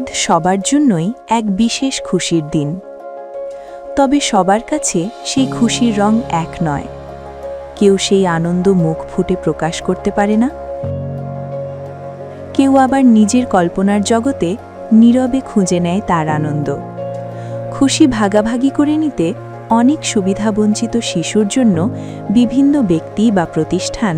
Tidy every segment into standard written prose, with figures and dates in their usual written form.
ঈদ সবার জন্যই এক বিশেষ খুশির দিন। তবে সবার কাছে সেই খুশির রং এক নয়। কেউ সেই আনন্দ মুখ ফুটে প্রকাশ করতে পারে না, কেউ আবার নিজের কল্পনার জগতে নীরবে খুঁজে নেয় তার আনন্দ। খুশি ভাগাভাগি করে নিতে অনেক সুবিধাবঞ্চিত শিশুর জন্য বিভিন্ন ব্যক্তি বা প্রতিষ্ঠান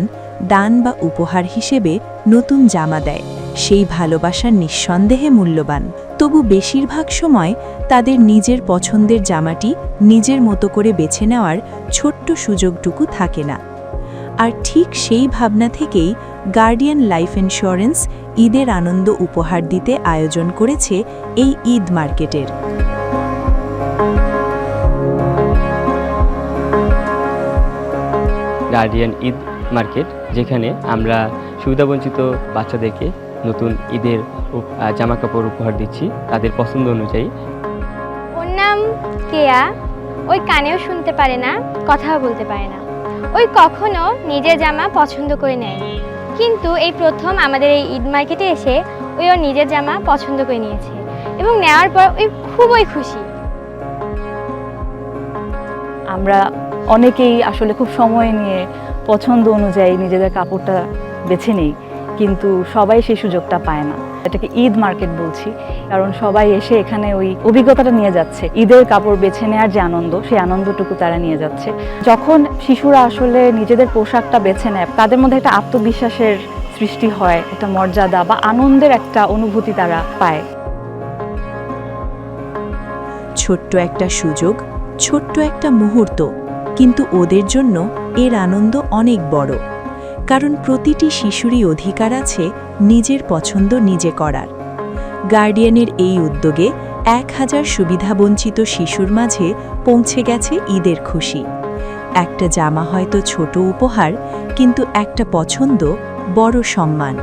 দান বা উপহার হিসেবে নতুন জামা দেয়। সেই ভালোবাসার নিঃসন্দেহে মূল্যবান, তবু বেশিরভাগ সময় তাদের নিজের পছন্দের জামাটি নিজের মতো করে বেছে নেওয়ার ছোট্ট সুযোগটুকু থাকে না। আর ঠিক সেই ভাবনা থেকেই গার্ডিয়ান লাইফ ইন্স্যুরেন্স ঈদের আনন্দ উপহার দিতে আয়োজন করেছে এই ঈদ মার্কেটের। গার্ডিয়ান ঈদ মার্কেট, যেখানে আমরা সুবিধাবঞ্চিত বাচ্চাদেরকে নতুন ঈদের জামা কাপড় উপহার দিচ্ছি তাদের পছন্দ অনুযায়ী। ওর নাম কেয়া। ওই কানেও শুনতে পারে না, কথাও বলতে পারে না। ওই কখনো নিজের জামা পছন্দ করে নেয়, কিন্তু এই প্রথম আমাদের এই ঈদ মার্কেটে এসে ওই ওর নিজের জামা পছন্দ করে নিয়েছে এবং নেওয়ার পর ওই খুবই খুশি। আমরা অনেকেই আসলে খুব সময় নিয়ে পছন্দ অনুযায়ী নিজেদের কাপড়টা বেছে নিই, কিন্তু সবাই সেই সুযোগটা পায় না। এটাকে ঈদ মার্কেট বলছি কারণ সবাই এসে এখানে ওই অভিজ্ঞতাটা নিয়ে যাচ্ছে। ঈদের কাপড় বেছে নেওয়ার যে আনন্দ, সেই আনন্দটুকু তারা নিয়ে যাচ্ছে। যখন শিশুরা আসলে নিজেদের পোশাকটা বেছে নেয়, তাদের মধ্যে একটা আত্মবিশ্বাসের সৃষ্টি হয়, একটা মর্যাদা বা আনন্দের একটা অনুভূতি তারা পায়। ছোট্ট একটা সুযোগ, ছোট্ট একটা মুহূর্ত, কিন্তু ওদের জন্য এর আনন্দ অনেক বড়। কারণ প্রতিটি শিশুরই অধিকার আছে নিজের পছন্দ নিজে করার। গার্ডিয়ানের এই উদ্যোগে 1000 সুবিধাবঞ্চিত শিশুর মাঝে পৌঁছে গেছে ঈদের খুশি। একটা জামা হয়তো ছোট উপহার, কিন্তু একটা পছন্দ বড় সম্মান।